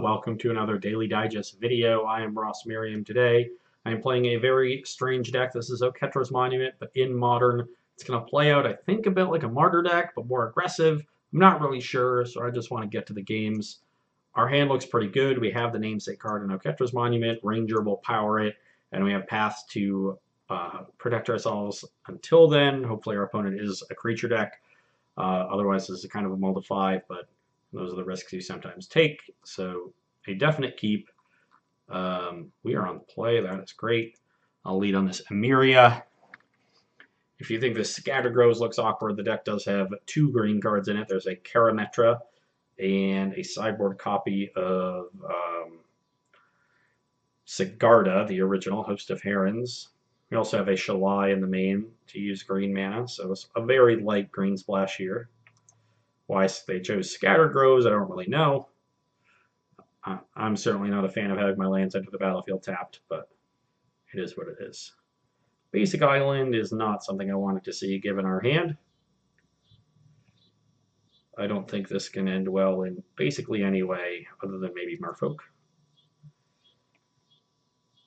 welcome to another Daily Digest video. I am Merriam today. I am playing a very strange deck. This is Oketra's Monument, but in Modern. It's going to play out, I think, a bit like a Martyr deck, but more aggressive. I'm not really sure, so I just want to get to the games. Our hand looks pretty good. We have the namesake card in Oketra's Monument. Ranger will power it, and we have paths to protect ourselves until then. Hopefully our opponent is a creature deck. Otherwise, this is kind of a mull to 5, but those are the risks you sometimes take. So a definite keep. We are on the play. That is great. I'll lead on this Emeria. If you think this Scatter Grows looks awkward, the deck does have 2 green cards in it. There's a Karametra and a sideboard copy of Sigarda, the original Host of Herons. We also have a Shalai in the main to use green mana, so it's a very light green splash here. Why they chose Scatter Grows, I don't really know. I'm certainly not a fan of having my lands enter the battlefield tapped, but it is what it is. Basic Island is not something I wanted to see given our hand. I don't think this can end well in basically any way other than maybe Merfolk.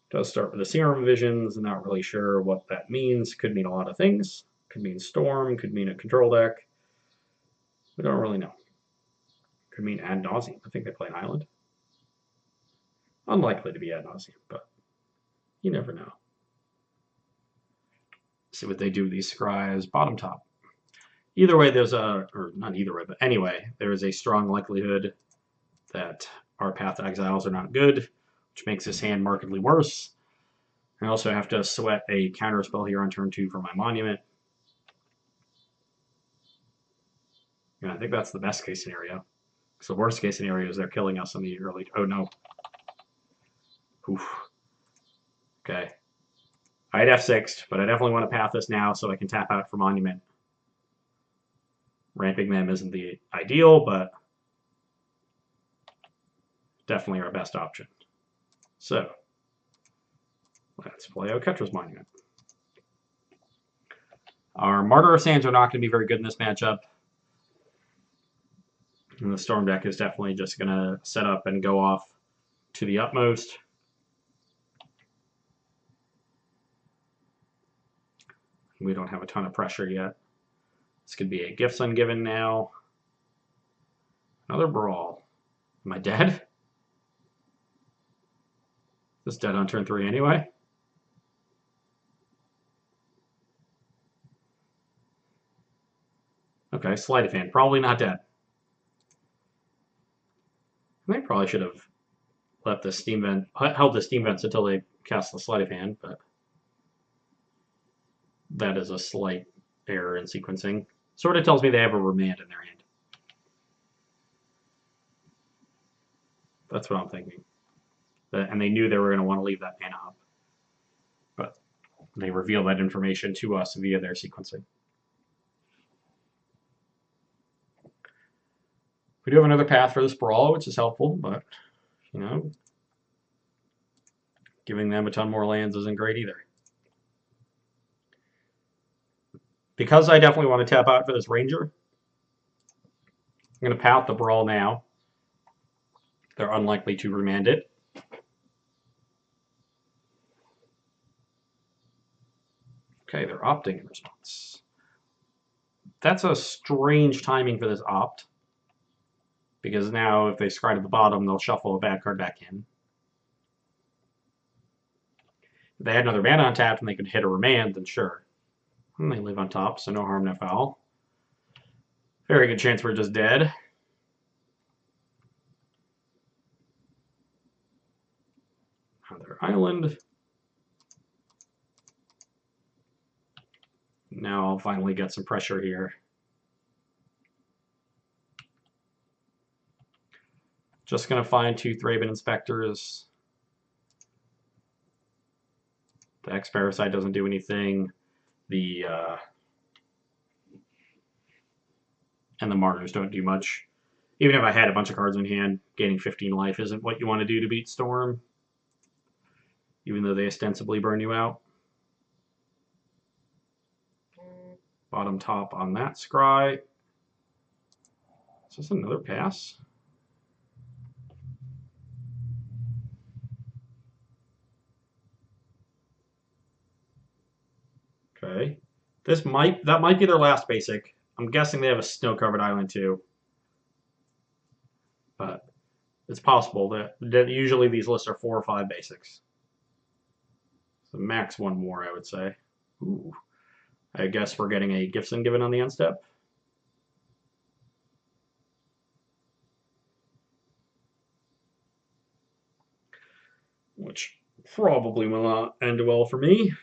Does start with the Serum Visions. I'm not really sure what that means. Could mean a lot of things. Could mean Storm, could mean a control deck. We don't really know. Could mean Ad Nauseam. I think they play an island. Unlikely to be Ad Nauseam, but you never know. See what they do with these scries. Bottom top. Either way, there's a, or not either way, but anyway, there is a strong likelihood that our Path to Exiles are not good, which makes this hand markedly worse. I also have to sweat a counter spell here on turn 2 for my Monument. And I think that's the best case scenario. So the worst case scenario is they're killing us in the early... Oh, no. Oof. Okay. I'd F6'd, but I definitely want to path this now so I can tap out for Monument. Ramping them isn't the ideal, but definitely our best option. So, let's play Oketra's Monument. Our Martyr of Sands are not going to be very good in this matchup. And the Storm deck is definitely just going to set up and go off to the utmost. We don't have a ton of pressure yet. This could be a Gifts Ungiven now. Another Brawl. Am I dead? This dead on turn 3 anyway. Okay, Sleight of Hand. Probably not dead. I probably should have let the Steam Vent, held the Steam Vents until they cast the Sleight of Hand, but that is a slight error in sequencing. Sort of tells me they have a Remand in their hand. That's what I'm thinking. And they knew they were going to want to leave that mana up. But they reveal that information to us via their sequencing. We do have another path for this Brawl, which is helpful, but, you know, giving them a ton more lands isn't great either. Because I definitely want to tap out for this Ranger, I'm going to path the Brawl now. They're unlikely to remand it. Okay, they're opting in response. That's a strange timing for this opt. Because now if they scry to the bottom, they'll shuffle a bad card back in. If they had another mana untapped and they could hit a Remand, then sure. And they live on top, so no harm, no foul. Very good chance we're just dead. Another island. Now I'll finally get some pressure here. Just going to find 2 Thraben Inspectors. The X-Parasite doesn't do anything. And the Martyrs don't do much. Even if I had a bunch of cards in hand, gaining 15 life isn't what you want to do to beat Storm. Even though they ostensibly burn you out. Bottom top on that scry. Is this another pass? Okay. That might be their last basic. I'm guessing they have a snow-covered island too. But it's possible that usually these lists are 4 or 5 basics. So max one more, I would say. Ooh. I guess we're getting a Gifson given on the end step. Which probably will not end well for me.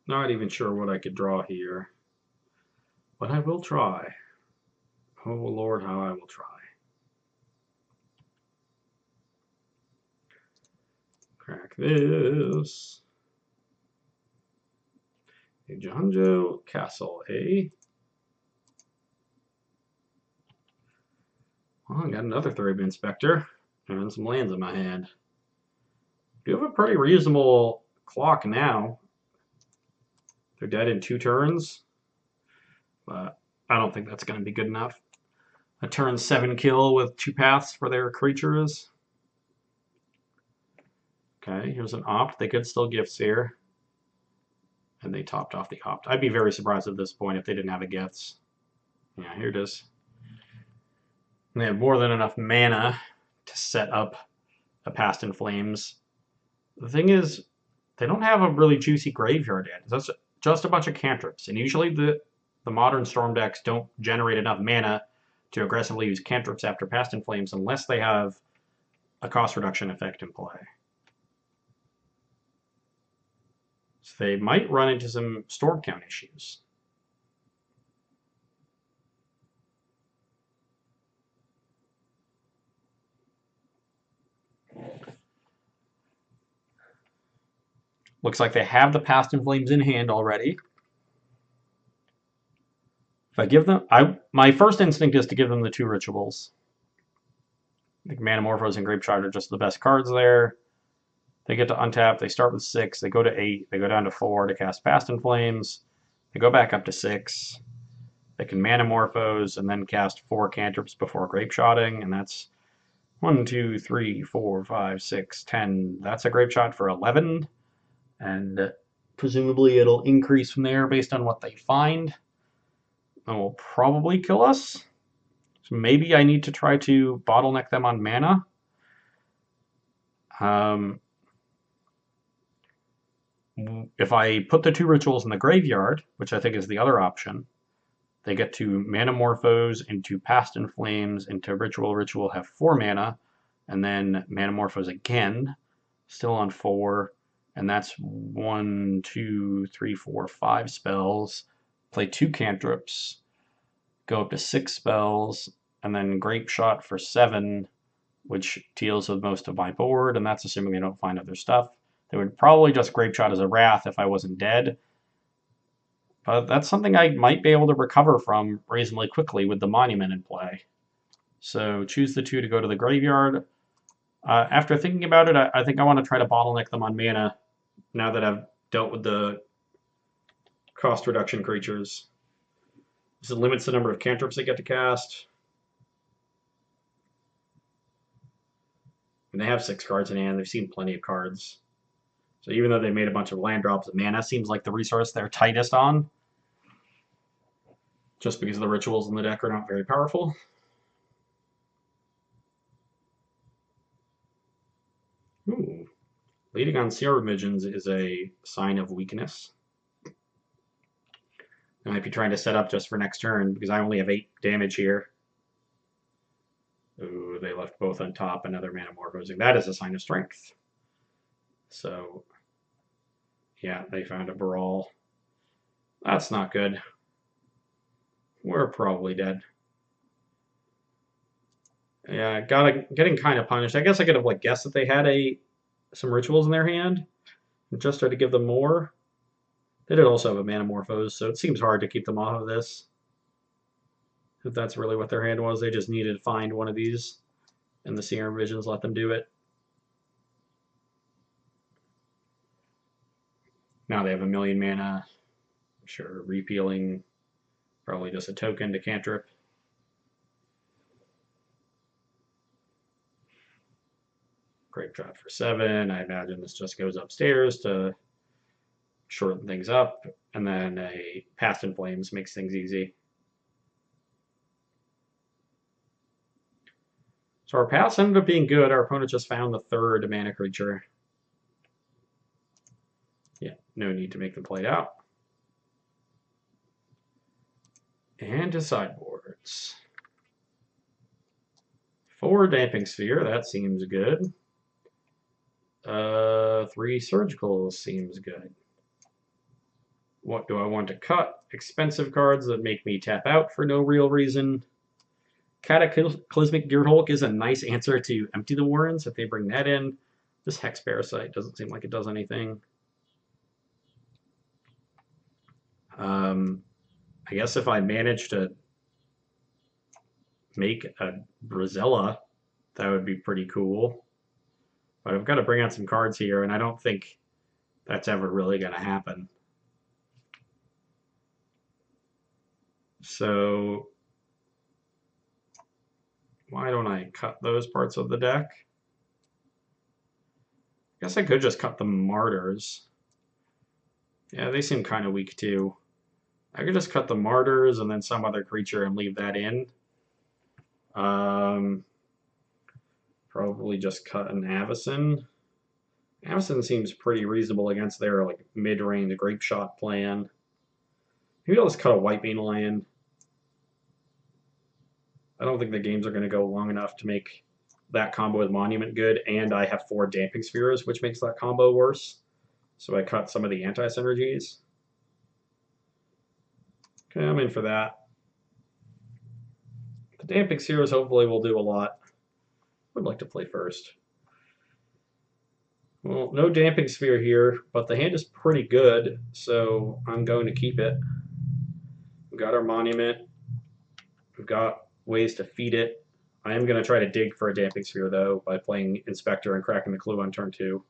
Not even sure what I could draw here. But I will try. Oh Lord, how I will try. Crack this. A Jonjo Castle, eh? Well, I got another Thuriban Inspector and some lands in my hand. Do have a pretty reasonable clock now. They're dead in 2 turns, but I don't think that's going to be good enough. A turn 7 kill with 2 paths for their creatures. Okay, here's an opt. They could still gifts here. And they topped off the opt. I'd be very surprised at this point if they didn't have a gifts. Yeah, here it is. And they have more than enough mana to set up a Past in Flames. The thing is, they don't have a really juicy graveyard yet. That's just a bunch of cantrips. And usually the modern Storm decks don't generate enough mana to aggressively use cantrips after Past in Flames unless they have a cost reduction effect in play. So they might run into some storm count issues. Looks like they have the Past in Flames in hand already. If I give them, my first instinct is to give them the 2 rituals. I think Manamorphose and Grapeshot are just the best cards there. They get to untap. They start with 6. They go to 8. They go down to 4 to cast Past in Flames. They go back up to 6. They can Manamorphose and then cast 4 cantrips before Grapeshotting, and that's 1, 2, 3, 4, 5, 6, 10. That's a Grapeshot for 11, and presumably it'll increase from there based on what they find. And will probably kill us. So maybe I need to try to bottleneck them on mana. If I put the 2 rituals in the graveyard, which I think is the other option, they get to Manamorphose into Past in Flames, into Ritual, have 4 mana, and then Manamorphose again, still on 4, and that's 1, 2, 3, 4, 5 spells. Play 2 cantrips, go up to 6 spells, and then Grapeshot for 7, which deals with most of my board, and that's assuming they don't find other stuff. They would probably just Grapeshot as a Wrath if I wasn't dead, but that's something I might be able to recover from reasonably quickly with the Monument in play. So choose the 2 to go to the graveyard. After thinking about it, I think I want to try to bottleneck them on mana now that I've dealt with the cost reduction creatures. This limits the number of cantrips they get to cast. And they have 6 cards in hand. They've seen plenty of cards. So even though they made a bunch of land drops, mana seems like the resource they're tightest on. Just because the rituals in the deck are not very powerful. Ooh. Leading on Seer Visions is a sign of weakness. I might be trying to set up just for next turn because I only have 8 damage here. Ooh, they left both on top. Another Manamorphosing. That is a sign of strength. So, yeah, they found a Brawl. That's not good. We're probably dead. Yeah, getting kind of punished. I guess I could have guessed that they had some rituals in their hand and just tried to give them more. They did also have a Manamorphose, so it seems hard to keep them off of this. If that's really what their hand was, they just needed to find one of these, and the Seer Visions let them do it. Now they have 1,000,000 mana. Sure, repealing, probably just a token to cantrip. Grape Drop for 7. I imagine this just goes upstairs to shorten things up. And then a Past in Flames makes things easy. So our pass ended up being good. Our opponent just found the 3rd mana creature. Yeah, no need to make them play it out. And to sideboards. 4 Damping Sphere, that seems good. 3 Surgical seems good. What do I want to cut? Expensive cards that make me tap out for no real reason. Cataclysmic Gearhulk is a nice answer to Empty the Warrens if they bring that in. This Hex Parasite doesn't seem like it does anything. I guess if I manage to make a Brazella, that would be pretty cool. But I've got to bring out some cards here, and I don't think that's ever really going to happen. So why don't I cut those parts of the deck? I guess I could just cut the Martyrs. Yeah, they seem kind of weak too. I could just cut the Martyrs and then some other creature and leave that in. Probably just cut an Avacyn. Avacyn seems pretty reasonable against their like mid-range Grape Shot plan. Maybe I'll just cut a Whitebane Lion. I don't think the games are going to go long enough to make that combo with Monument good, and I have 4 Damping Spheres, which makes that combo worse. So I cut some of the anti-synergies. Okay, I'm in for that. The Damping Spheres hopefully will do a lot. Would like to play first. Well, no Damping Sphere here, but the hand is pretty good, so I'm going to keep it. We've got our Monument. We've got ways to feed it. I am going to try to dig for a Damping Sphere, though, by playing Inspector and cracking the Clue on turn 2.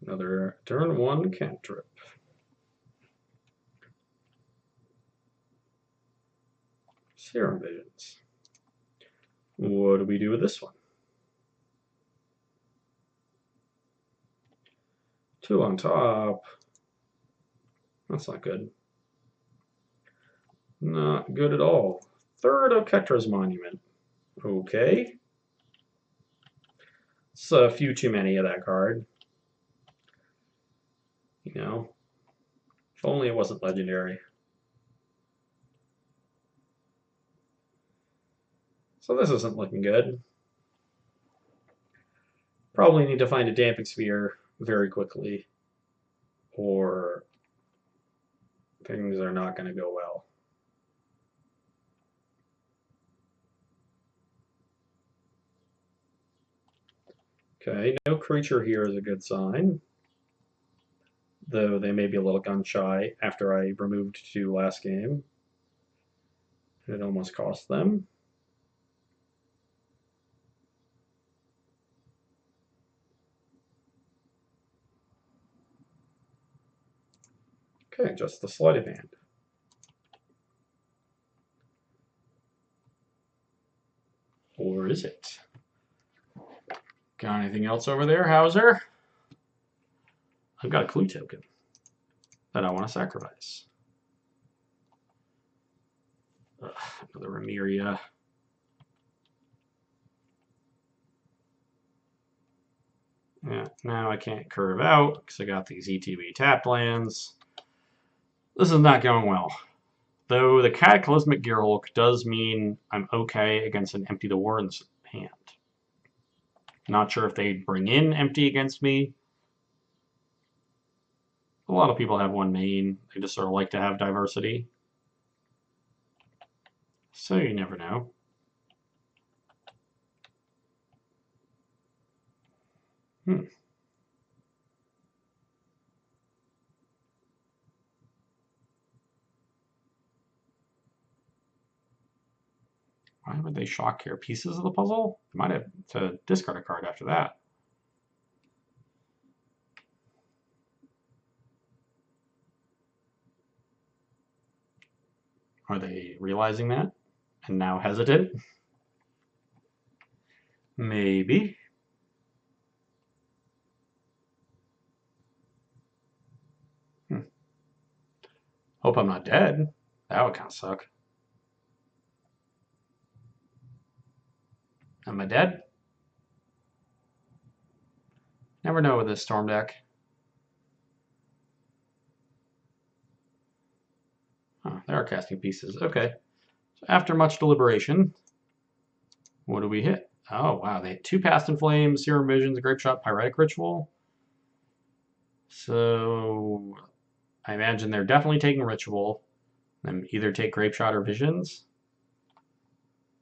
Another turn 1 cantrip. Serum Visions. What do we do with this one? 2 on top. That's not good. Not good at all. 3rd of Ketra's Monument. Okay. It's a few too many of that card. You know, if only it wasn't legendary. So this isn't looking good. Probably need to find a Damping Sphere very quickly, or things are not going to go well. Okay, no creature here is a good sign, though they may be a little gun shy after I removed 2 last game. It almost cost them. Okay, just the sleight of hand. Or is it? Got anything else over there, Hauser? I've got a Clue token that I want to sacrifice. Another Remeria. Yeah, now I can't curve out because I got these ETB tapped lands. This is not going well. Though the Cataclysmic Gearhulk does mean I'm okay against an Empty the Warrens hand. Not sure if they'd bring in Empty against me. A lot of people have one main. They just sort of like to have diversity. So you never know. Why would they shock here? Pieces of the puzzle? They might have to discard a card after that. Are they realizing that and now hesitant? Maybe. Hope I'm not dead. That would kind of suck. Am I dead? Never know with this storm deck. Oh, they are casting pieces. Okay. So after much deliberation, what do we hit? Oh, wow. They hit 2 Past in Flames, Serum Visions, Grape Shot, Pyretic Ritual. So I imagine they're definitely taking Ritual. And either take Grape Shot or Visions.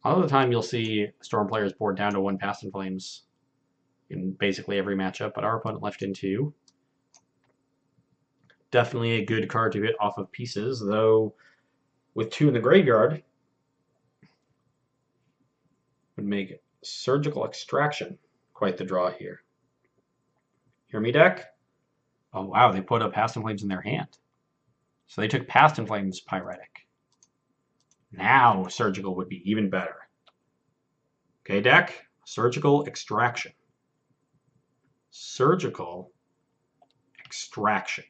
A lot of the time you'll see Storm players board down to 1 Past in Flames in basically every matchup, but our opponent left in 2. Definitely a good card to hit off of pieces, though with 2 in the graveyard would make Surgical Extraction quite the draw here. Hear me, deck? Oh, wow, they put a Past in Flames in their hand. So they took Past in Flames Pyretic. Now Surgical would be even better. Okay, deck? Surgical Extraction. Surgical Extraction.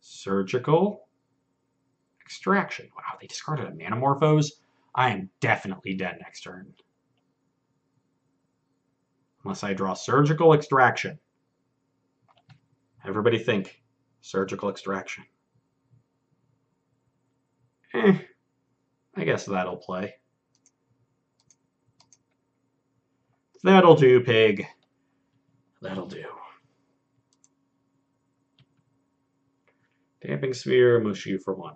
Surgical Extraction. Wow, they discarded a Manamorphose? I am definitely dead next turn. Unless I draw Surgical Extraction. Everybody think Surgical Extraction. I guess that'll play. That'll do, pig. That'll do. Damping Sphere, Mushu for 1.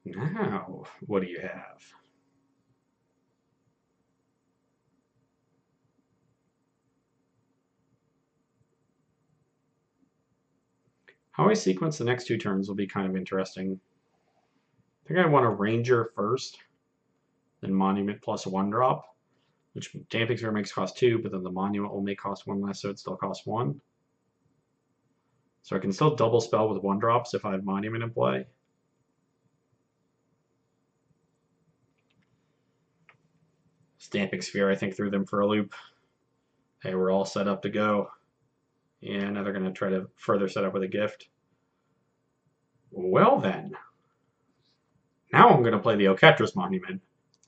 Now, what do you have? How I sequence the next 2 turns will be kind of interesting. I think I want a Ranger first, then Monument plus 1 drop, which Damping Sphere makes cost 2, but then the Monument will make cost 1 less, so it still costs 1. So I can still double spell with 1 drops if I have Monument in play. Damping Sphere, I think, threw them for a loop. They were all set up to go. And now they're going to try to further set up with a gift. Well then. Now I'm going to play the Oketra's Monument,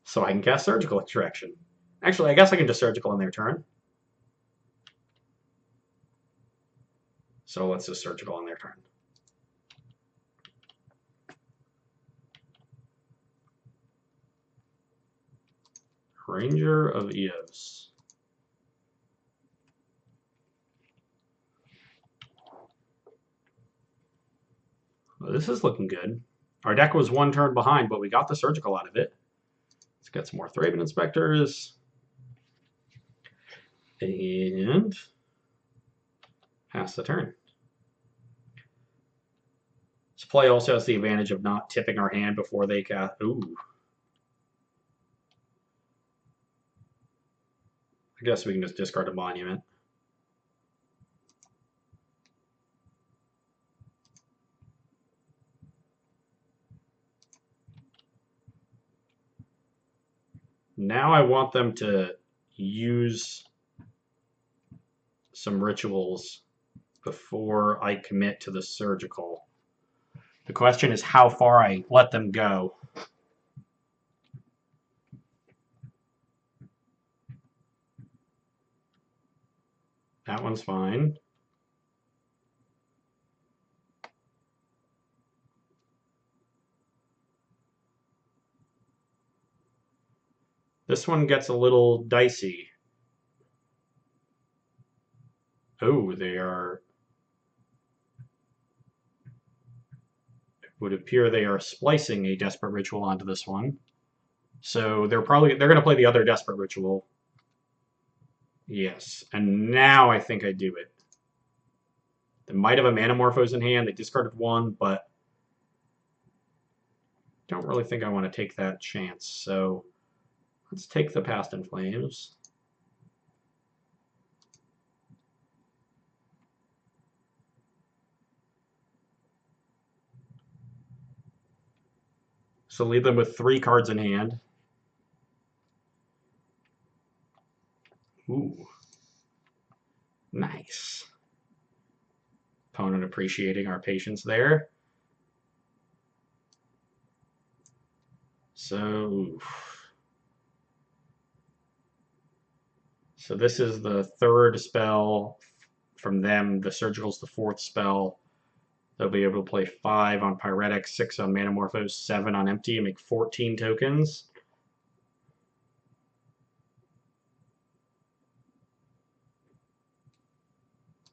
so I can cast Surgical Extraction. Actually, I guess I can just Surgical in their turn. So let's just Surgical on their turn. Ranger of Eos. Well, this is looking good. Our deck was 1 turn behind, but we got the Surgical out of it. Let's get some more Thraben Inspectors. And pass the turn. This play also has the advantage of not tipping our hand before they cast. Ooh. I guess we can just discard a Monument. Now I want them to use some rituals before I commit to the Surgical. The question is how far I let them go. That one's fine. This one gets a little dicey. Oh, they are... It would appear they are splicing a Desperate Ritual onto this one. So they're going to play the other Desperate Ritual. Yes, and now I think I do it. They might have a Manamorphose in hand. They discarded 1, but don't really think I want to take that chance. So Let's take the Past in Flames. So leave them with 3 cards in hand. Ooh. Nice. Opponent appreciating our patience there. So this is the 3rd spell from them. The Surgical's the 4th spell. They'll be able to play 5 on Pyretic, 6 on Manamorphose, 7 on Empty, and make 14 tokens.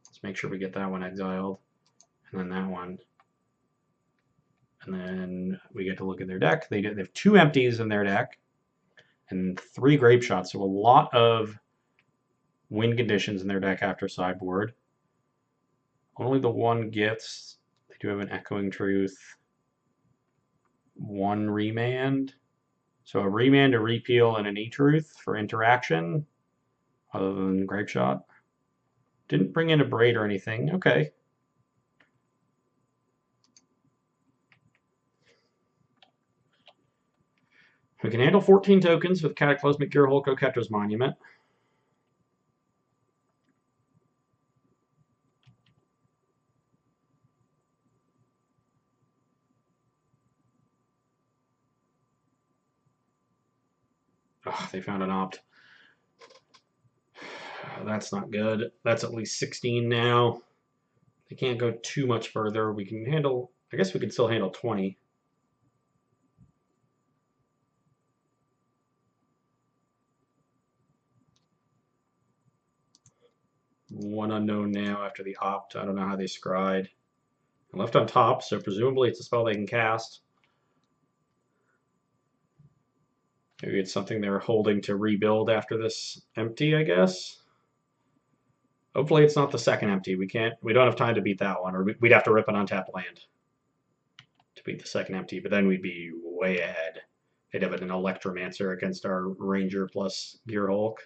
Let's make sure we get that one exiled. And then that one. And then we get to look at their deck. They have 2 empties in their deck and 3 grape shots. So a lot of win conditions in their deck after sideboard. Only the 1 gifts. They do have an Echoing Truth. 1 remand. So a remand, a repeal, and an E-Truth for interaction, other than grape shot. Didn't bring in a braid or anything. Okay. We can handle 14 tokens with Cataclysmic Gearhulk, Oketra's Monument. Oh, they found an opt. That's not good. That's at least 16 now. They can't go too much further. We can handle, I guess we can still handle 20. One unknown now after the opt. I don't know how they scryed. Left on top, so presumably it's a spell they can cast. Maybe it's something they're holding to rebuild after this empty, I guess. Hopefully it's not the second empty. We don't have time to beat that one, or we'd have to rip an untapped land to beat the second empty, but then we'd be way ahead. They'd have an Electromancer against our Ranger plus Gearhulk.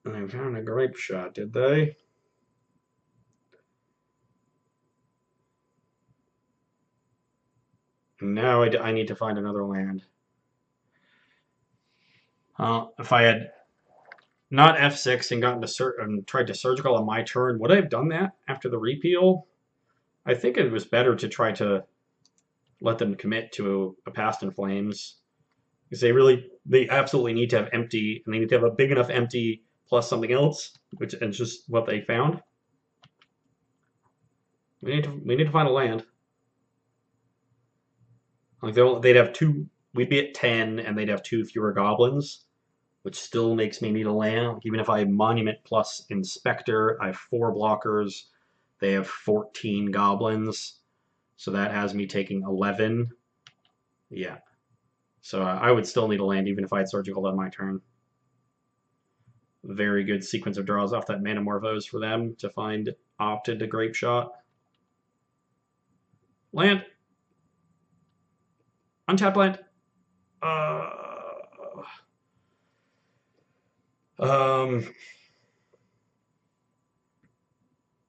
They found a grape shot, did they? Now I need to find another land. If I had not F6 and gotten to tried to surgical on my turn, would I have done that after the repeal? I think it was better to try to let them commit to a Past in Flames, because they absolutely need to have empty, and they need to have a big enough empty plus something else, which is just what they found. We need to find a land. Like they'd have 2. We'd be at 10, and they'd have 2 fewer goblins, which still makes me need a land. Even if I have Monument plus Inspector, I have 4 blockers. They have 14 goblins, so that has me taking 11. Yeah. So I would still need a land even if I had Surgical on my turn. Very good sequence of draws off that Manamorphose for them to find opted to Grape Shot. Land. Untap land.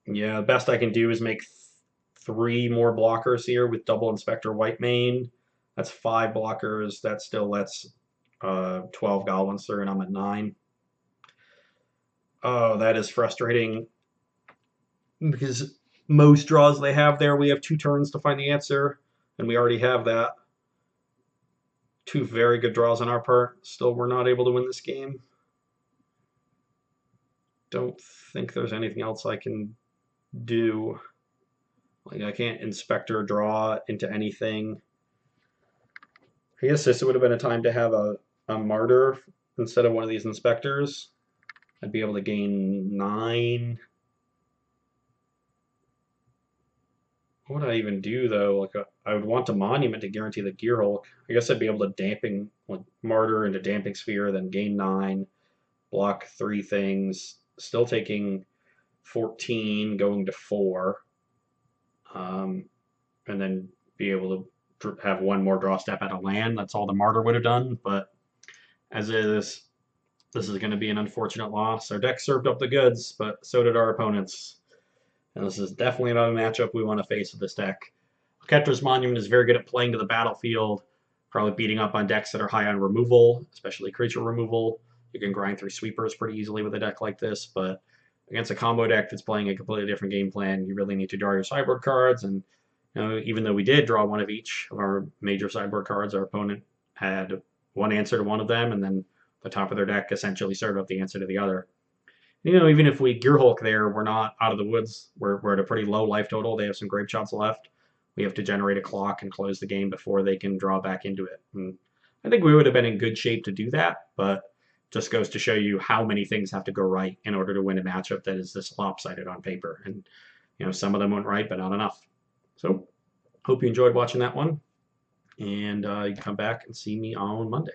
Yeah, the best I can do is make 3 more blockers here with double Inspector White Mane. That's 5 blockers. That still lets 12 goblins through, and I'm at 9. Oh, that is frustrating, because most draws they have there, we have 2 turns to find the answer, and we already have that. 2 very good draws on our part. Still, we're not able to win this game. Don't think there's anything else I can do. Like, I can't Inspector draw into anything. I guess this would have been a time to have a Martyr instead of one of these Inspectors. I'd be able to gain 9. What would I even do, though? Like, I would want a Monument to guarantee the Gearhulk. I guess I'd be able to dampen, like, Martyr into Damping Sphere, then gain 9, block 3 things, still taking 14 going to 4, and then be able to have one more draw step at a land. That's all the Martyr would have done, but as is, this is going to be an unfortunate loss. Our deck served up the goods, but so did our opponents. And this is definitely not a matchup we want to face with this deck. Ketra's Monument is very good at playing to the battlefield, probably beating up on decks that are high on removal, especially creature removal. You can grind through sweepers pretty easily with a deck like this, but against a combo deck that's playing a completely different game plan, you really need to draw your sideboard cards. And even though we did draw one of each of our major sideboard cards, our opponent had one answer to one of them, and then the top of their deck essentially served up the answer to the other. Even if we Gear Hulk there, we're not out of the woods. We're at a pretty low life total. They have some grape shots left. We have to generate a clock and close the game before they can draw back into it. And I think we would have been in good shape to do that, but just goes to show you how many things have to go right in order to win a matchup that is this lopsided on paper. And some of them went right, but not enough. So hope you enjoyed watching that one, and you can come back and see me on Monday.